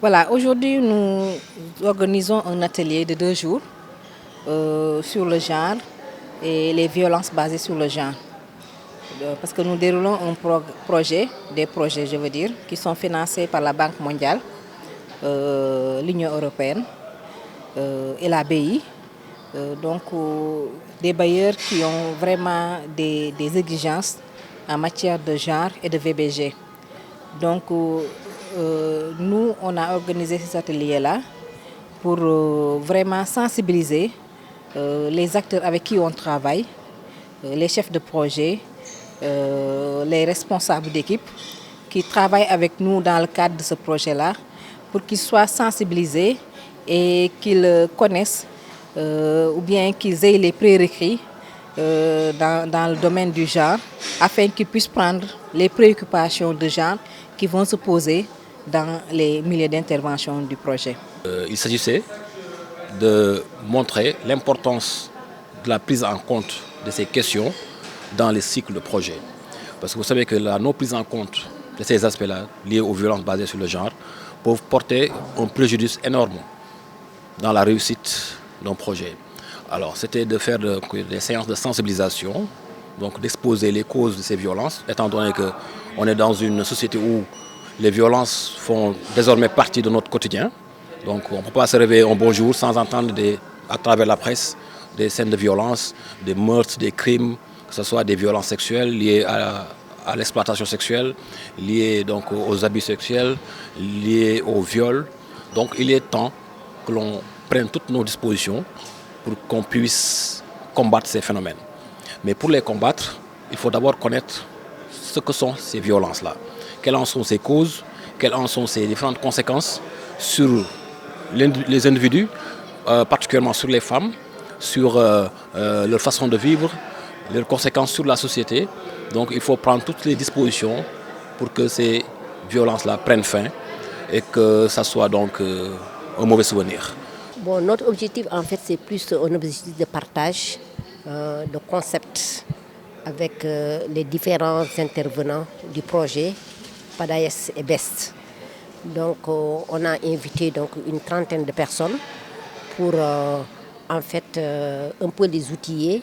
Voilà, aujourd'hui nous organisons un atelier de 2 jours sur le genre et les violences basées sur le genre. Parce que nous déroulons des projets je veux dire, qui sont financés par la Banque mondiale, l'Union européenne et la BI. Des bailleurs qui ont vraiment des exigences en matière de genre et de VBG. Nous, on a organisé cet atelier-là pour vraiment sensibiliser les acteurs avec qui on travaille, les chefs de projet, les responsables d'équipe qui travaillent avec nous dans le cadre de ce projet-là pour qu'ils soient sensibilisés et qu'ils connaissent ou bien qu'ils aient les prérequis dans le domaine du genre afin qu'ils puissent prendre les préoccupations de genre qui vont se poser dans les milieux d'intervention du projet. Il s'agissait de montrer l'importance de la prise en compte de ces questions dans les cycles de projet. Parce que vous savez que la non-prise en compte de ces aspects-là, liés aux violences basées sur le genre, peuvent porter un préjudice énorme dans la réussite d'un projet. Alors, c'était de faire des séances de sensibilisation, donc d'exposer les causes de ces violences, étant donné qu'on est dans une société où les violences font désormais partie de notre quotidien. Donc on ne peut pas se réveiller un bon jour sans entendre à travers la presse des scènes de violence, des meurtres, des crimes, que ce soit des violences sexuelles liées à l'exploitation sexuelle, liées donc aux abus sexuels, liées au viol. Donc il est temps que l'on prenne toutes nos dispositions pour qu'on puisse combattre ces phénomènes. Mais pour les combattre, il faut d'abord connaître ce que sont ces violences-là. Quelles en sont ces causes, quelles en sont ces différentes conséquences sur les individus, particulièrement sur les femmes, sur leur façon de vivre, leurs conséquences sur la société. Donc il faut prendre toutes les dispositions pour que ces violences-là prennent fin et que ça soit donc un mauvais souvenir. Bon, notre objectif en fait c'est plus un objectif de partage de concepts avec les différents intervenants du projet PADAES et BEST. Donc on a invité donc une trentaine de personnes pour en fait un peu les outiller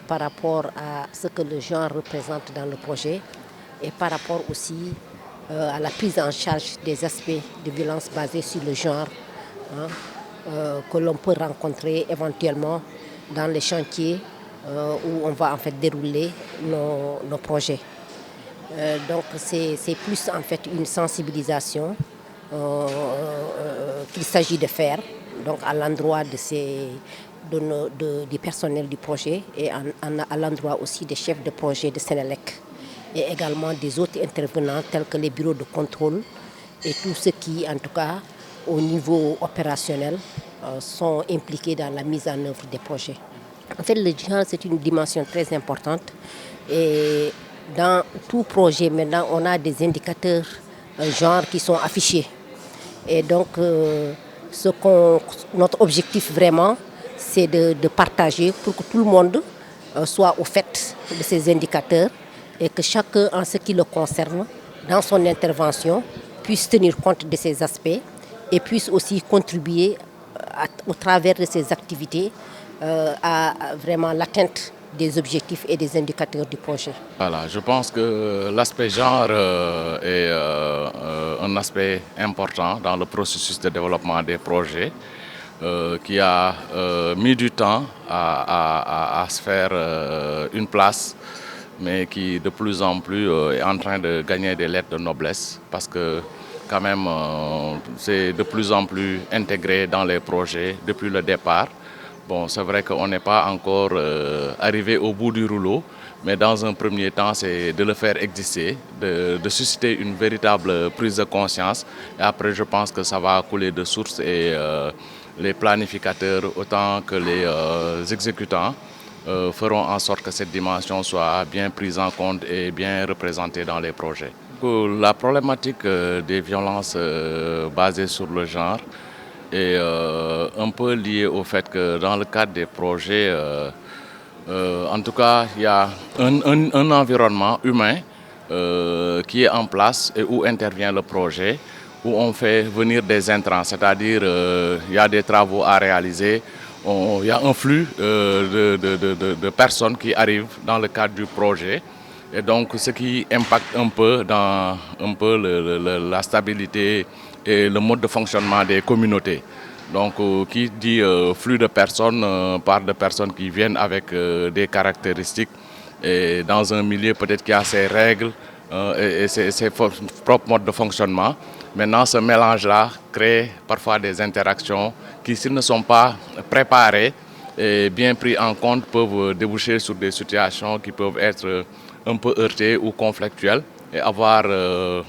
par rapport à ce que le genre représente dans le projet et par rapport aussi à la prise en charge des aspects de violence basée sur le genre que l'on peut rencontrer éventuellement dans les chantiers où on va en fait dérouler nos projets. Donc c'est plus en fait une sensibilisation qu'il s'agit de faire donc à l'endroit du personnel du projet et à l'endroit aussi des chefs de projet de Sénélec et également des autres intervenants tels que les bureaux de contrôle et tous ceux qui en tout cas au niveau opérationnel sont impliqués dans la mise en œuvre des projets. En fait, le genre, c'est une dimension très importante et dans tout projet, maintenant, on a des indicateurs genre qui sont affichés. Et donc, notre objectif vraiment, c'est de partager pour que tout le monde soit au fait de ces indicateurs et que chacun, en ce qui le concerne, dans son intervention, puisse tenir compte de ces aspects et puisse aussi contribuer au travers de ces activités à vraiment l'atteinte des objectifs et des indicateurs du projet. Voilà, je pense que l'aspect genre est un aspect important dans le processus de développement des projets qui a mis du temps à se faire une place, mais qui de plus en plus est en train de gagner des lettres de noblesse parce que quand même c'est de plus en plus intégré dans les projets depuis le départ. Bon, c'est vrai qu'on n'est pas encore arrivé au bout du rouleau, mais dans un premier temps, c'est de le faire exister, de susciter une véritable prise de conscience. Et après, je pense que ça va couler de source et les planificateurs autant que les exécutants feront en sorte que cette dimension soit bien prise en compte et bien représentée dans les projets. La problématique des violences basées sur le genre est un peu liée au fait que dans le cadre des projets, en tout cas, il y a un environnement humain qui est en place et où intervient le projet, où on fait venir des intrants, c'est-à-dire il y a des travaux à réaliser, il y a un flux de personnes qui arrivent dans le cadre du projet. Et donc, ce qui impacte un peu dans la stabilité et le mode de fonctionnement des communautés. Donc, qui dit flux de personnes, parle de personnes qui viennent avec des caractéristiques et dans un milieu peut-être qui a ses règles et ses propres modes de fonctionnement. Maintenant, ce mélange-là crée parfois des interactions qui, s'ils ne sont pas préparés et bien pris en compte, peuvent déboucher sur des situations qui peuvent être un peu heurtées ou conflictuelles et avoir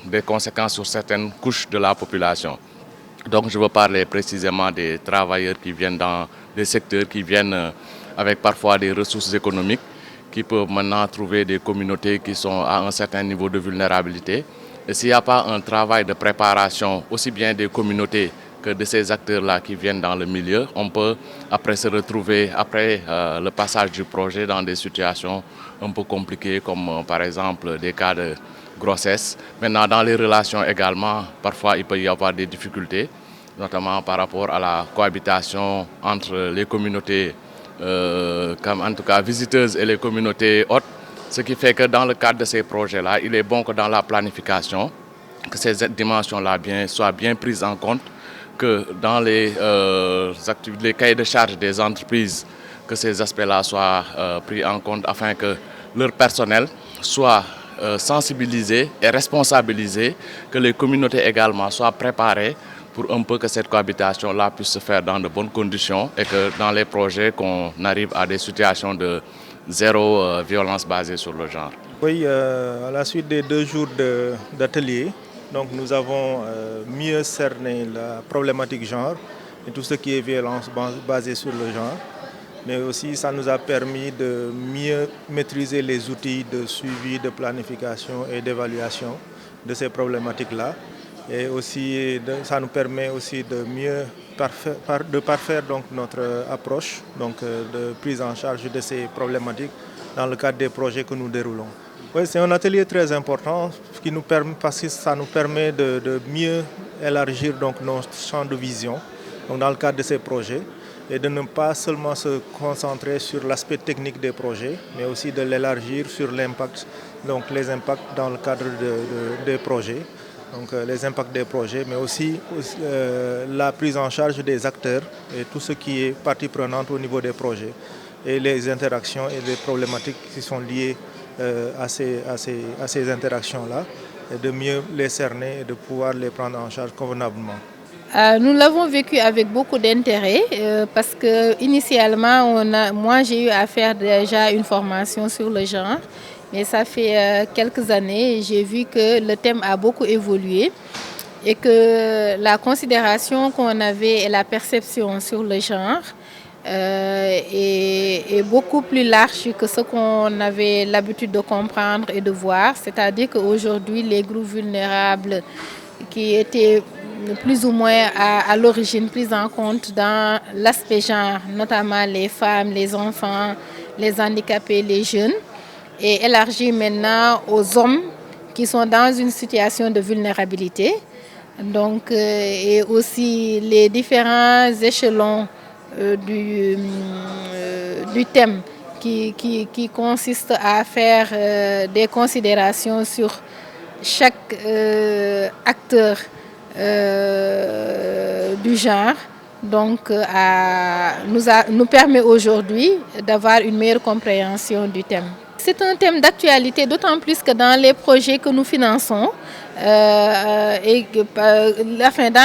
des conséquences sur certaines couches de la population. Donc je veux parler précisément des travailleurs qui viennent dans des secteurs qui viennent avec parfois des ressources économiques, qui peuvent maintenant trouver des communautés qui sont à un certain niveau de vulnérabilité. Et s'il n'y a pas un travail de préparation aussi bien des communautés que de ces acteurs-là qui viennent dans le milieu, on peut après se retrouver, après le passage du projet, dans des situations un peu compliquées comme par exemple des cas de grossesse. Maintenant, dans les relations également, parfois il peut y avoir des difficultés, notamment par rapport à la cohabitation entre les communautés, comme en tout cas visiteuses et les communautés hôtes. Ce qui fait que dans le cadre de ces projets-là, il est bon que dans la planification, que ces dimensions-là soient bien prises en compte, que dans les cahiers de charge des entreprises, que ces aspects-là soient pris en compte afin que leur personnel soit sensibilisé et responsabilisé, que les communautés également soient préparées pour un peu que cette cohabitation-là puisse se faire dans de bonnes conditions et que dans les projets, qu'on arrive à des situations de zéro violence basée sur le genre. Oui, à la suite des 2 jours d'atelier, donc nous avons mieux cerné la problématique genre et tout ce qui est violence basée sur le genre. Mais aussi ça nous a permis de mieux maîtriser les outils de suivi, de planification et d'évaluation de ces problématiques-là. Et aussi ça nous permet aussi de mieux parfaire donc notre approche donc, de prise en charge de ces problématiques dans le cadre des projets que nous déroulons. Oui, c'est un atelier très important parce que ça nous permet de mieux élargir donc, nos champs de vision donc, dans le cadre de ces projets et de ne pas seulement se concentrer sur l'aspect technique des projets, mais aussi de l'élargir sur l'impact, donc les impacts dans le cadre des projets, donc les impacts des projets, mais aussi la prise en charge des acteurs et tout ce qui est partie prenante au niveau des projets et les interactions et les problématiques qui sont liées à ces interactions-là, et de mieux les cerner et de pouvoir les prendre en charge convenablement. Nous l'avons vécu avec beaucoup d'intérêt parce que initialement, moi j'ai eu à faire déjà une formation sur le genre, mais ça fait quelques années et j'ai vu que le thème a beaucoup évolué et que la considération qu'on avait et la perception sur le genre est beaucoup plus large que ce qu'on avait l'habitude de comprendre et de voir. C'est-à-dire qu'aujourd'hui, les groupes vulnérables qui étaient plus ou moins à l'origine pris en compte dans l'aspect genre, notamment les femmes, les enfants, les handicapés, les jeunes, et élargi maintenant aux hommes qui sont dans une situation de vulnérabilité. Donc, et aussi les différents échelons du thème qui consiste à faire des considérations sur chaque acteur du genre, donc nous permet aujourd'hui d'avoir une meilleure compréhension du thème. C'est un thème d'actualité, d'autant plus que dans les projets que nous finançons dans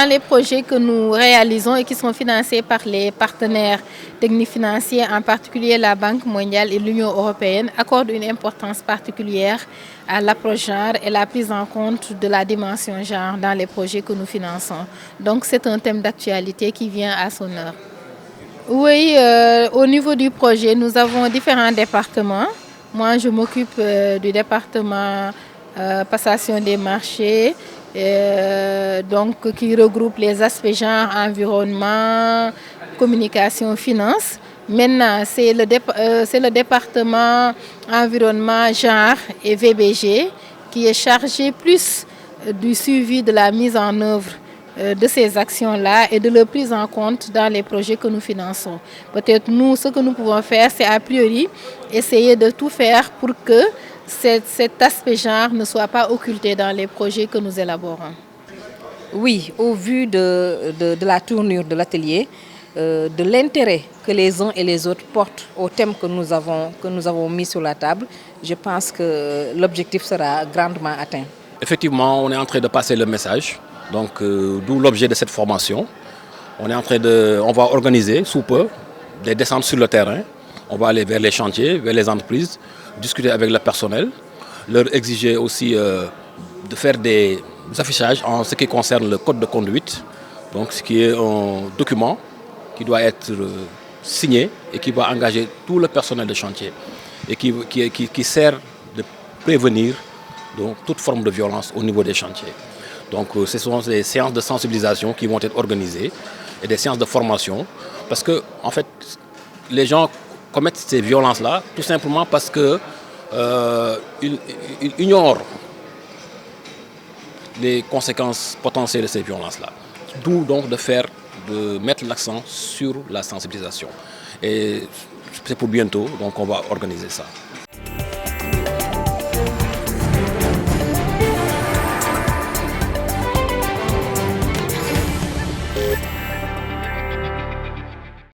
les projets que nous réalisons et qui sont financés par les partenaires techniques financiers, en particulier la Banque mondiale et l'Union européenne, accordent une importance particulière à l'approche genre et la prise en compte de la dimension genre dans les projets que nous finançons. Donc c'est un thème d'actualité qui vient à son heure. Oui, au niveau du projet, nous avons différents départements. Moi, je m'occupe du département passation des marchés, donc qui regroupe les aspects genre, environnement, communication, finance. Maintenant, c'est le département environnement, genre et VBG qui est chargé plus du suivi de la mise en œuvre de ces actions-là et de leur prise en compte dans les projets que nous finançons. Peut-être nous, ce que nous pouvons faire, c'est a priori essayer de tout faire pour que cet aspect genre ne soit pas occulté dans les projets que nous élaborons. Oui, au vu de la tournure de l'atelier, de l'intérêt que les uns et les autres portent au thème que nous avons mis sur la table, je pense que l'objectif sera grandement atteint. Effectivement, on est en train de passer le message, donc d'où l'objet de cette formation. On va organiser sous peu des descentes sur le terrain. On va aller vers les chantiers, vers les entreprises, discuter avec le personnel, leur exiger aussi de faire des affichages en ce qui concerne le code de conduite, donc ce qui est un document qui doit être signé et qui va engager tout le personnel de chantier et qui sert de prévenir donc, toute forme de violence au niveau des chantiers. Donc ce sont des séances de sensibilisation qui vont être organisées et des séances de formation parce que en fait les gens commettent ces violences-là tout simplement parce qu'ils ignorent les conséquences potentielles de ces violences-là. D'où donc de mettre l'accent sur la sensibilisation. Et c'est pour bientôt, donc on va organiser ça.